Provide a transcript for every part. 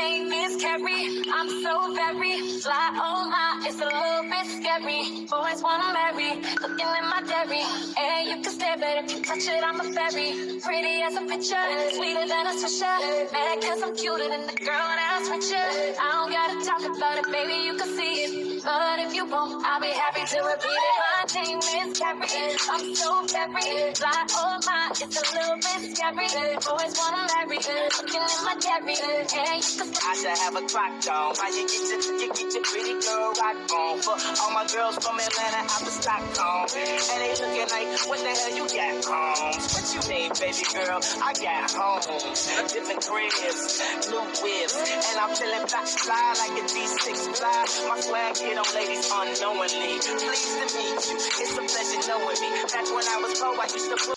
name is Carrie. I'm so very fly, oh my, it's a little bit scary. Boys wanna marry, looking at my dairy. And you can stare, but if you touch it, I'm a fairy. Pretty as a picture, sweeter than a swisher. Mad cause I'm cuter than the girl that's richer. I don't gotta talk about it, baby, you can see it. But if you won't, I'll be happy to repeat it. My name is Carrie. I'm so very fly, oh my, it's a little bit scary. Boys wanna marry, looking at my dairy. And you can I should have a clock on. Why you get your pretty girl rock on? For all my girls from Atlanta out to Stockholm. And they looking like, what the hell you got homes? What you mean, baby girl? I got homes. Different cribs, new whips. And I'm feeling fly like a D6 fly. My swag hit on ladies unknowingly. Pleased to meet you. It's a pleasure knowing me. Back when I was broke, I used to put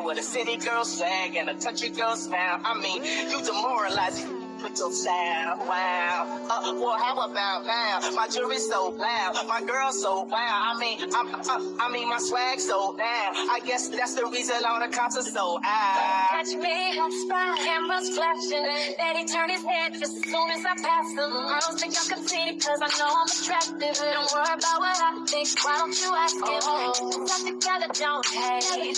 with a city girl swag and a country girl smile. I mean, you demoralize you with your style. Wow. Well, how about now? My jewelry's so loud, my girl's so wow. I mean, my swag so down. I guess that's the reason all the cops are so out. catch me, spot cameras flashing. Daddy turn his head just as soon as I pass him. Girls think I'm conceited cause I know I'm attractive. Don't worry about what I think, why don't you ask him? It's not together, don't hate.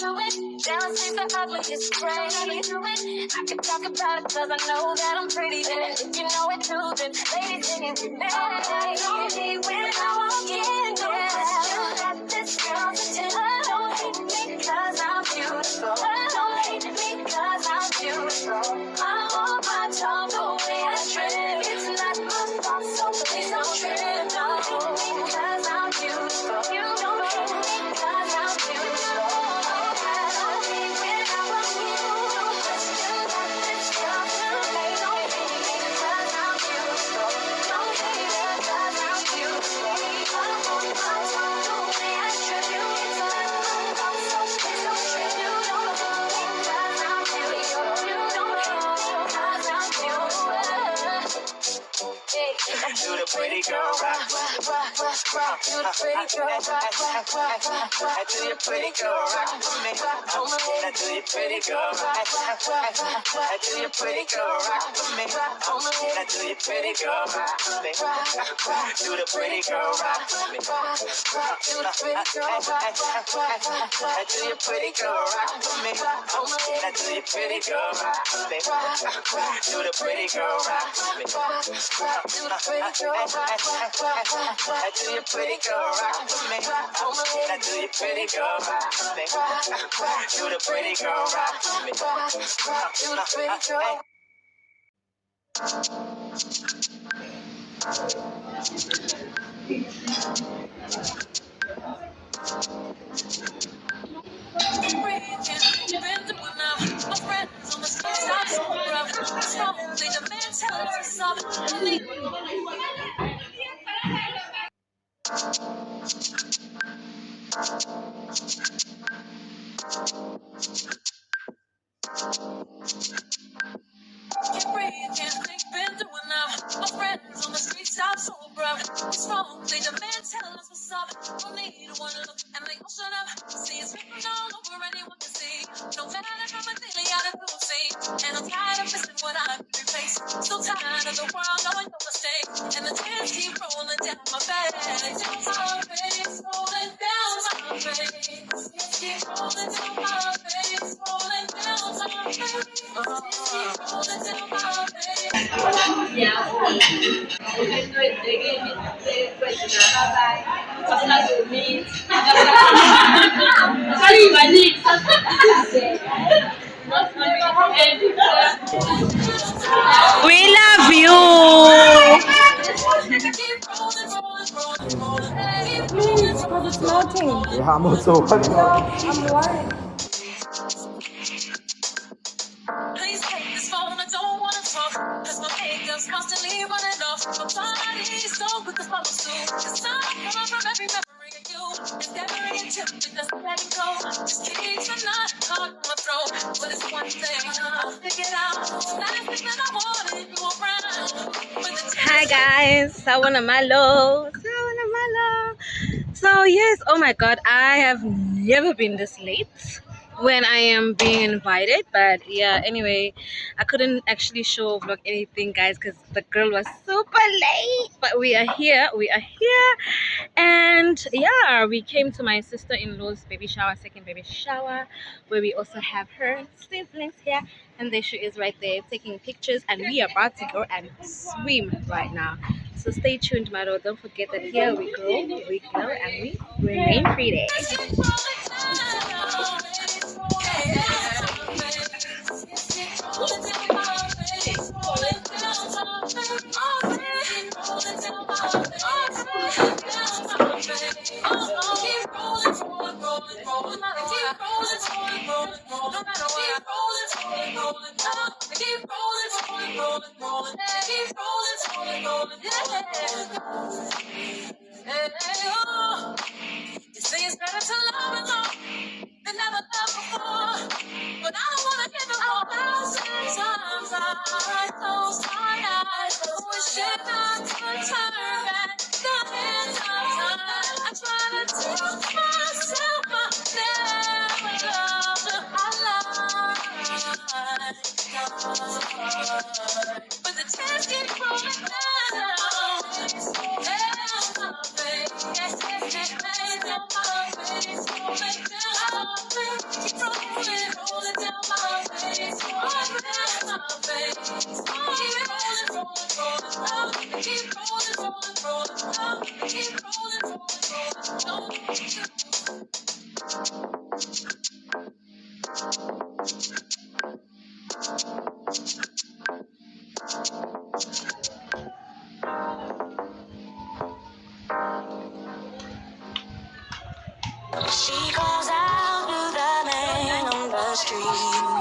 Jealousy the ugliest trait. I can talk about it cause I know that I'm pretty. And if you know it too, then ladies in it, when I walk in, that this girl's attention. Don't hate me cause I'm beautiful. Don't hate me cause I'm beautiful. I hold my tongue the way I trim. It's not my fault, so please don't trip. Don't hate me cause I'm beautiful. You don't hate me cause I'm beautiful. You the pretty girl rock. You the pretty girl rock. I do your pretty girl rock with me. I do your pretty girl rock. I do your pretty girl rock with me. I do your pretty girl rock with me. Do the pretty girl rock with me. You the pretty girl rock. I do your pretty girl rock with me. I do your pretty girl rock with me. Do the pretty girl rock with me. You the pretty girl rock. I do your pretty girl rock with me. I do your pretty girl rock with me. Do the pretty girl rock with me. You the pretty girl. Can't breathe, can't think, been through enough. My friends on the street stop sober. What's wrong? They demand tell us what's up. Don't need one look and they all shut up. See it's written all over anyone can see. No matter how much they out of the scene. And I'm tired of missing what I've replaced. So tired of the world knowing no mistake. And the tears keep rolling down my face. Down my face, rolling down my face. Tears keep rolling down my face, rolling down my face. Tears keep rolling down my face. We love you. Please, because it's melting. Yeah, I'm also worried. I'm worried. Please take this phone, I don't wanna talk. Cause my makeup's constantly running off. My body's so quick to follow suit. Cause I'm coming from every memory of you. If every attempt it doesn't let me go, just keeps the knot caught in my throat. But it's one thing, I'll figure it out. The last thing that I wanted you around. Hi guys, sawana malo. So yes, oh my god, I have never been this late when I am being invited. But yeah, anyway, I couldn't actually show vlog anything, guys, because the girl was super late. But we are here, and yeah, we came to my sister-in-law's baby shower, second baby shower, where we also have her siblings here, and there she is right there taking pictures, and we are about to go and swim right now. So stay tuned, Maro. Don't forget that here we grow, we glow, and we remain pretty. You say it's better to love and love than never loved before. But I don't wanna get the whole 1,000 times I close my eyes. Wishing I could turn back the hands of time. I try to tell myself I never loved a lie. But the tears keep rolling down. Down my face. Yes, yes, yes, down my face. Rolling down my face. Keep rolling down my face. Rolling down my face. Keep rolling up. Keep rolling up. Keep rolling up. She calls out to the man on the street.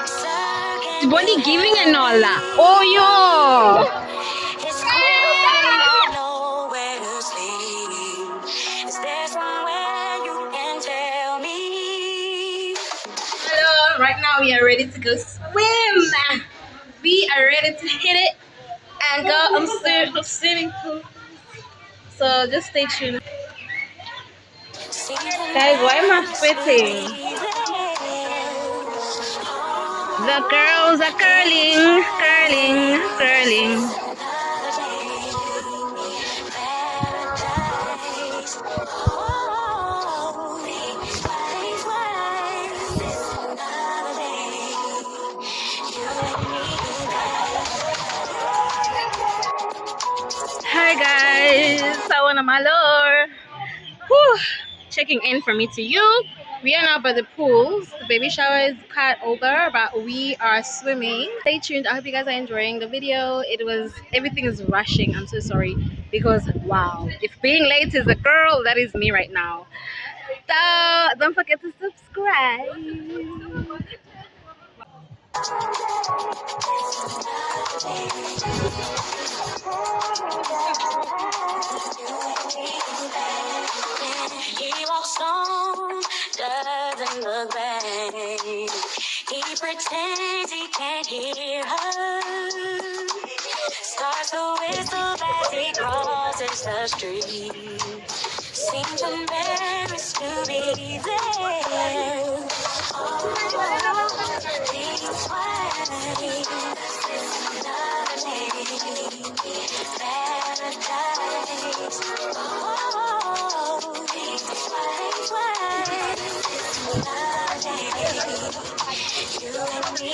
Sir, can Bonnie you giving and all help that. Oh yo! me? It's cold and I know where to sleep. Is there somewhere you can tell me? Hello, right now we are ready to go swim. We are ready to hit it and go on swimming pool. So just stay tuned. Guys, why am I sweating? The girls are curling, curling, curling. Hi guys, I want my lord. Whew. Checking in from me to you. We are now by the pools. The baby shower is quite over, but we are swimming. Stay tuned. I hope you guys are enjoying the video. Everything is rushing. I'm so sorry because wow, if being late is a girl, that is me right now. So don't forget to subscribe. He walks on, doesn't look back. He pretends he can't hear her. Starts to whistle as he crosses the street. Seems embarrassed to be there. Oh, things why another day, paradise. Oh, things why another day, you and me.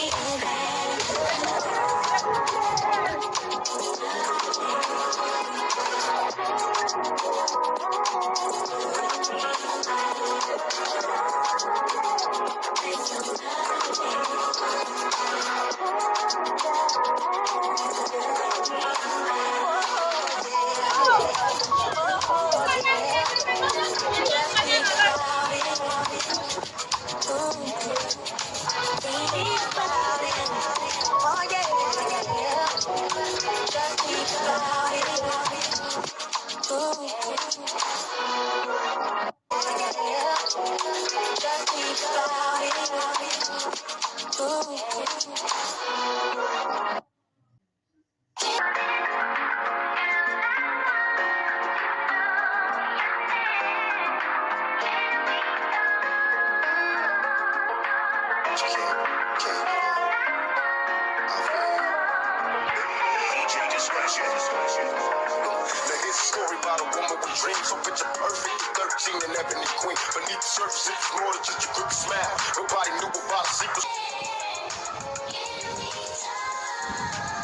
dreams. So picture perfect, 13 and ebony queen. Beneath the surface, it's more than just a quick smile. Nobody knew about a secret.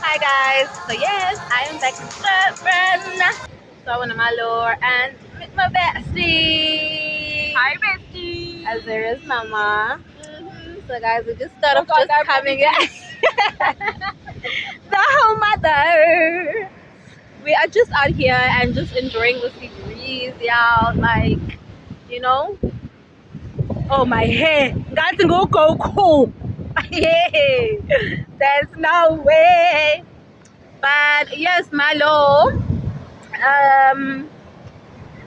Hi guys, so yes, I am back in Durban. So I want my lure and meet my bestie. Hi, bestie. As there is Mama. So guys, we just thought of just coming in. The whole mother. We are just out here and just enjoying the sea breeze, y'all. Like, you know. Oh my hair. Got to go cool. Yeah. There's no way. But yes, Malo.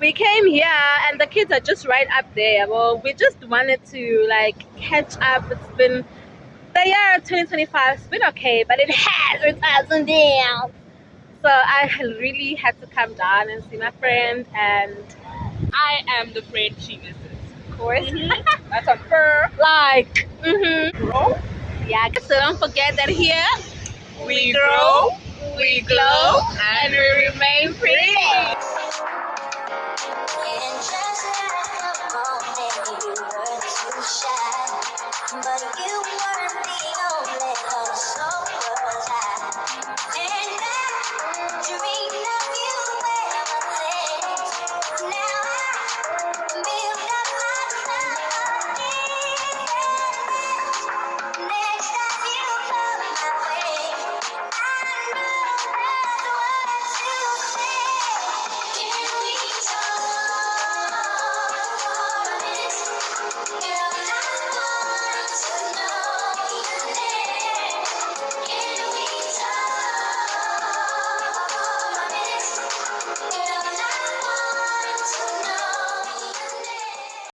We came here and the kids are just right up there. Well, we just wanted to like catch up. It's been the year 2025. It's been okay, but it has its ups and downs. So I really had to come down and see my friend, and I am the friend she misses. of course, That's a fur. like, Grow. yeah. So don't forget that here We grow, we glow, and we remain pretty.